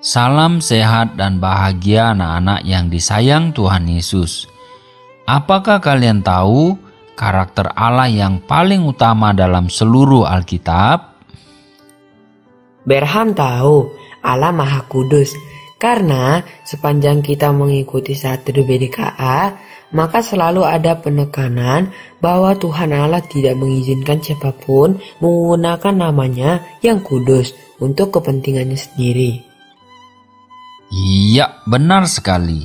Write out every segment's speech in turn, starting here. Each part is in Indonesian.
Salam sehat dan bahagia anak-anak yang disayang Tuhan Yesus. Apakah kalian tahu karakter Allah yang paling utama dalam seluruh Alkitab? Berham tahu Allah Maha Kudus, karena sepanjang kita mengikuti 1 BDKA, maka selalu ada penekanan bahwa Tuhan Allah tidak mengizinkan siapapun menggunakan namanya yang kudus untuk kepentingannya sendiri. Iya, benar sekali.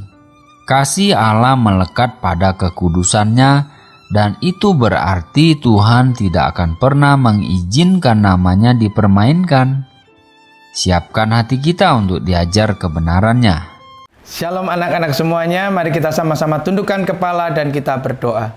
Kasih Allah melekat pada kekudusannya, dan itu berarti Tuhan tidak akan pernah mengizinkan namanya dipermainkan. Siapkan hati kita untuk diajar kebenarannya. Shalom anak-anak semuanya, mari kita sama-sama tundukkan kepala dan kita berdoa.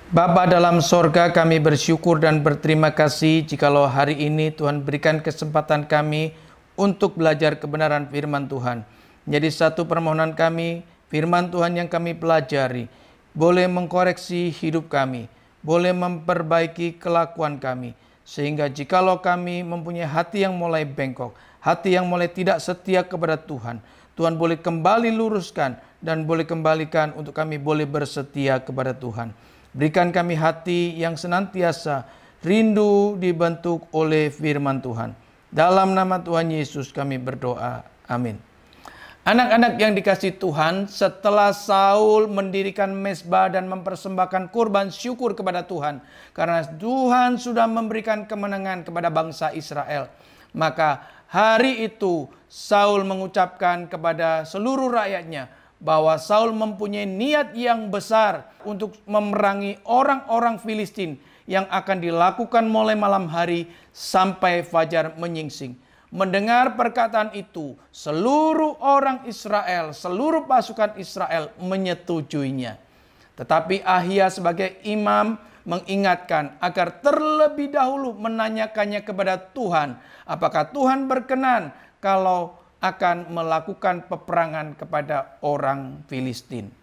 Bapa dalam sorga, kami bersyukur dan berterima kasih jikalau hari ini Tuhan berikan kesempatan kami untuk belajar kebenaran firman Tuhan. Jadi satu permohonan kami, firman Tuhan yang kami pelajari boleh mengkoreksi hidup kami, boleh memperbaiki kelakuan kami, sehingga jikalau kami mempunyai hati yang mulai bengkok, hati yang mulai tidak setia kepada Tuhan, Tuhan boleh kembali luruskan dan boleh kembalikan untuk kami boleh bersetia kepada Tuhan. Berikan kami hati yang senantiasa rindu dibentuk oleh firman Tuhan. Dalam nama Tuhan Yesus kami berdoa. Amin. Anak-anak yang dikasihi Tuhan, setelah Saul mendirikan mezbah dan mempersembahkan kurban syukur kepada Tuhan, karena Tuhan sudah memberikan kemenangan kepada bangsa Israel, maka hari itu Saul mengucapkan kepada seluruh rakyatnya bahwa Saul mempunyai niat yang besar untuk memerangi orang-orang Filistin yang akan dilakukan mulai malam hari sampai fajar menyingsing. Mendengar perkataan itu, seluruh orang Israel, seluruh pasukan Israel menyetujuinya. Tetapi Ahia sebagai imam mengingatkan agar terlebih dahulu menanyakannya kepada Tuhan, apakah Tuhan berkenan kalau akan melakukan peperangan kepada orang Filistin.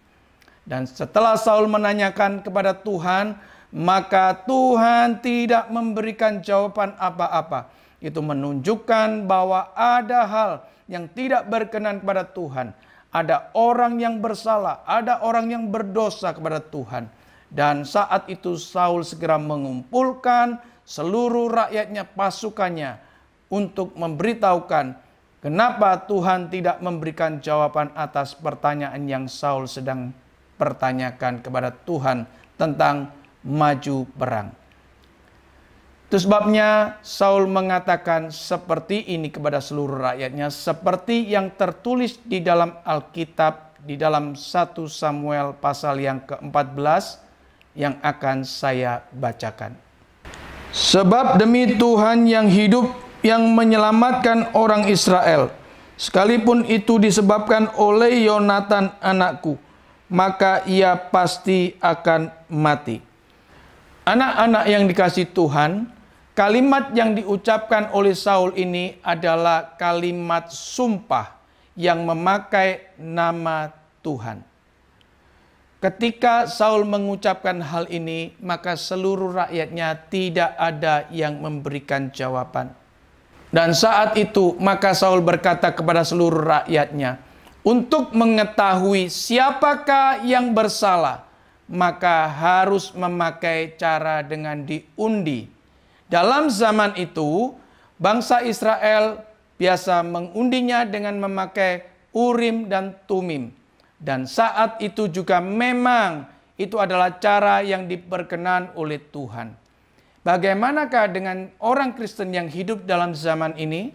Dan setelah Saul menanyakan kepada Tuhan, maka Tuhan tidak memberikan jawaban apa-apa. Itu menunjukkan bahwa ada hal yang tidak berkenan kepada Tuhan. Ada orang yang bersalah, ada orang yang berdosa kepada Tuhan. Dan saat itu Saul segera mengumpulkan seluruh rakyatnya, pasukannya, untuk memberitahukan kenapa Tuhan tidak memberikan jawaban atas pertanyaan yang Saul sedang pertanyakan kepada Tuhan tentang maju perang. Itu sebabnya Saul mengatakan seperti ini kepada seluruh rakyatnya, seperti yang tertulis di dalam Alkitab, di dalam 1 Samuel pasal yang ke-14 yang akan saya bacakan. Sebab demi Tuhan yang hidup yang menyelamatkan orang Israel, sekalipun itu disebabkan oleh Yonatan anakku, maka ia pasti akan mati. Anak-anak yang dikasihi Tuhan, kalimat yang diucapkan oleh Saul ini adalah kalimat sumpah yang memakai nama Tuhan. Ketika Saul mengucapkan hal ini, maka seluruh rakyatnya tidak ada yang memberikan jawaban. Dan saat itu, maka Saul berkata kepada seluruh rakyatnya, untuk mengetahui siapakah yang bersalah, maka harus memakai cara dengan diundi. Dalam zaman itu, bangsa Israel biasa mengundinya dengan memakai Urim dan Tumim. Dan saat itu juga memang itu adalah cara yang diperkenan oleh Tuhan. Bagaimanakah dengan orang Kristen yang hidup dalam zaman ini?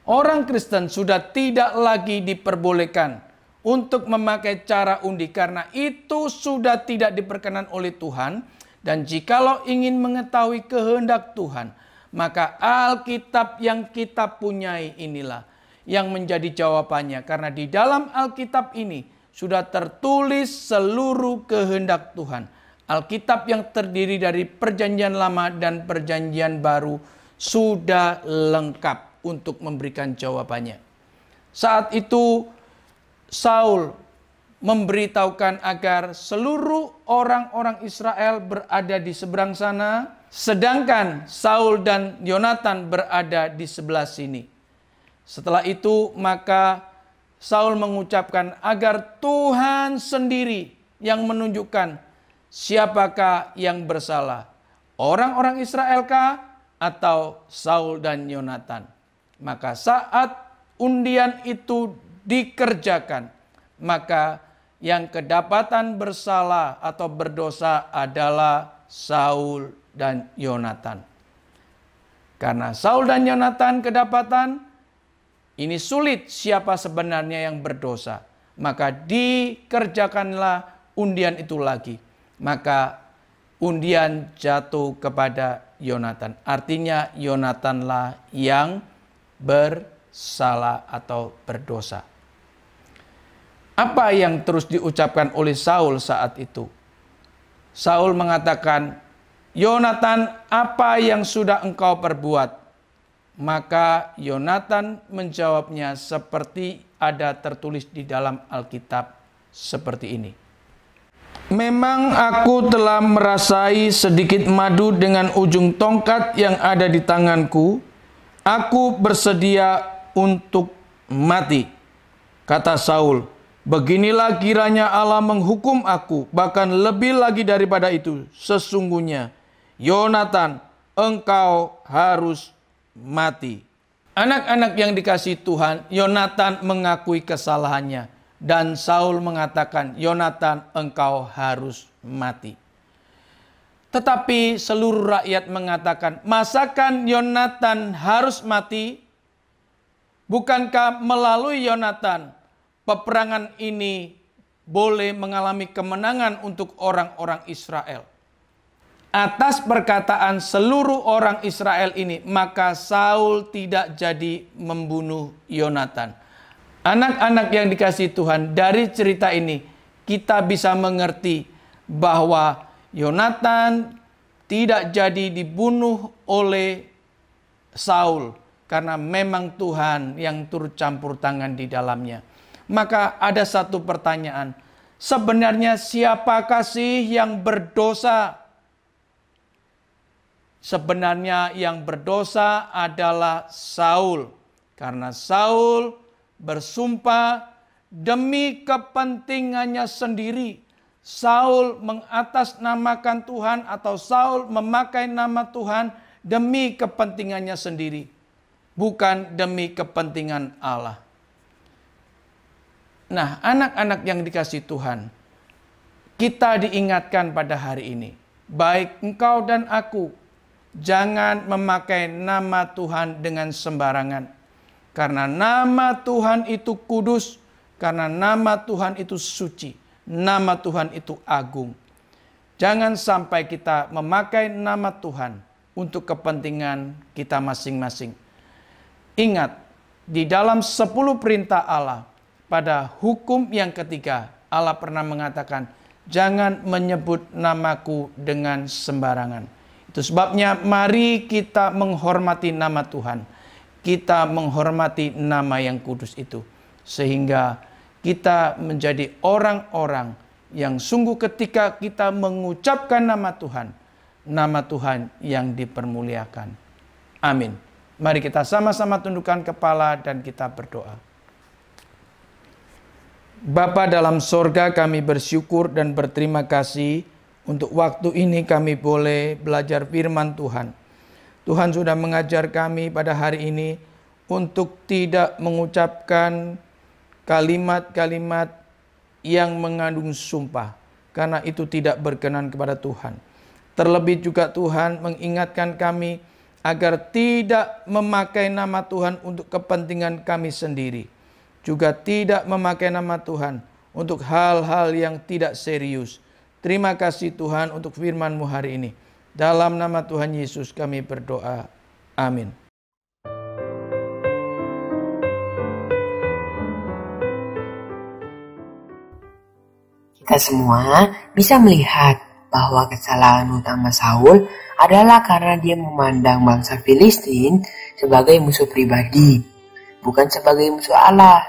Orang Kristen sudah tidak lagi diperbolehkan untuk memakai cara undi, karena itu sudah tidak diperkenan oleh Tuhan. Dan jikalau ingin mengetahui kehendak Tuhan, maka Alkitab yang kita punyai inilah yang menjadi jawabannya. Karena di dalam Alkitab ini sudah tertulis seluruh kehendak Tuhan. Alkitab yang terdiri dari Perjanjian Lama dan Perjanjian Baru sudah lengkap untuk memberikan jawabannya. Saat itu Saul memberitahukan agar seluruh orang-orang Israel berada di seberang sana, sedangkan Saul dan Yonatan berada di sebelah sini. Setelah itu maka Saul mengucapkan agar Tuhan sendiri yang menunjukkan siapakah yang bersalah, orang-orang Israelkah atau Saul dan Yonatan. Maka saat undian itu dikerjakan, maka yang kedapatan bersalah atau berdosa adalah Saul dan Yonatan. Karena Saul dan Yonatan kedapatan, ini sulit siapa sebenarnya yang berdosa. Maka dikerjakanlah undian itu lagi. Maka undian jatuh kepada Yonatan. Artinya Yonatanlah yang bersalah atau berdosa. Apa yang terus diucapkan oleh Saul saat itu? Saul mengatakan, Yonatan, apa yang sudah engkau perbuat? Maka Yonatan menjawabnya seperti ada tertulis di dalam Alkitab seperti ini. Memang aku telah merasai sedikit madu dengan ujung tongkat yang ada di tanganku. Aku bersedia untuk mati. Kata Saul, beginilah kiranya Allah menghukum aku, bahkan lebih lagi daripada itu. Sesungguhnya, Yonatan, engkau harus mati. Anak-anak yang dikasihi Tuhan, Yonatan mengakui kesalahannya. Dan Saul mengatakan, Yonatan, engkau harus mati. Tetapi seluruh rakyat mengatakan, masakan Yonatan harus mati? Bukankah melalui Yonatan peperangan ini boleh mengalami kemenangan untuk orang-orang Israel? Atas perkataan seluruh orang Israel ini, maka Saul tidak jadi membunuh Yonatan. Anak-anak yang dikasihi Tuhan, dari cerita ini kita bisa mengerti bahwa Yonatan tidak jadi dibunuh oleh Saul karena memang Tuhan yang turut campur tangan di dalamnya. Maka ada satu pertanyaan, sebenarnya siapakah sih yang berdosa? Sebenarnya yang berdosa adalah Saul. Karena Saul bersumpah demi kepentingannya sendiri. Saul mengatasnamakan Tuhan atau Saul memakai nama Tuhan demi kepentingannya sendiri. Bukan demi kepentingan Allah. Nah, anak-anak yang dikasihi Tuhan, kita diingatkan pada hari ini. Baik engkau dan aku, jangan memakai nama Tuhan dengan sembarangan. Karena nama Tuhan itu kudus. Karena nama Tuhan itu suci. Nama Tuhan itu agung. Jangan sampai kita memakai nama Tuhan untuk kepentingan kita masing-masing. Ingat, di dalam 10 perintah Allah, pada hukum yang ketiga, Allah pernah mengatakan, jangan menyebut namaku dengan sembarangan. Itu sebabnya mari kita menghormati nama Tuhan. Kita menghormati nama yang kudus itu. Sehingga kita menjadi orang-orang yang sungguh ketika kita mengucapkan nama Tuhan yang dipermuliakan. Amin. Mari kita sama-sama tundukkan kepala dan kita berdoa. Bapa dalam sorga, kami bersyukur dan berterima kasih untuk waktu ini kami boleh belajar firman Tuhan. Tuhan sudah mengajar kami pada hari ini untuk tidak mengucapkan kalimat-kalimat yang mengandung sumpah, karena itu tidak berkenan kepada Tuhan. Terlebih juga Tuhan mengingatkan kami agar tidak memakai nama Tuhan untuk kepentingan kami sendiri. Juga tidak memakai nama Tuhan untuk hal-hal yang tidak serius. Terima kasih Tuhan untuk firman-Mu hari ini. Dalam nama Tuhan Yesus kami berdoa. Amin. Kita semua bisa melihat bahwa kesalahan utama Saul adalah karena dia memandang bangsa Filistin sebagai musuh pribadi, bukan sebagai musuh Allah.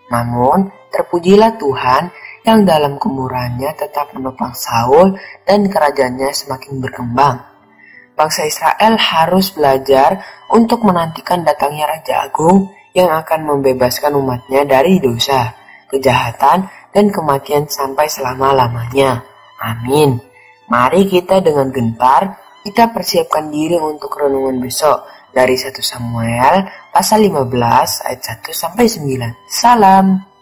Namun, terpujilah Tuhan yang dalam kemurahannya tetap menopang Saul dan kerajaannya semakin berkembang. Bangsa Israel harus belajar untuk menantikan datangnya Raja Agung yang akan membebaskan umatnya dari dosa, kejahatan, dan kematian sampai selama-lamanya. Amin. Mari kita dengan gentar, kita persiapkan diri untuk renungan besok dari 1 Samuel pasal 15 ayat 1-9. Salam.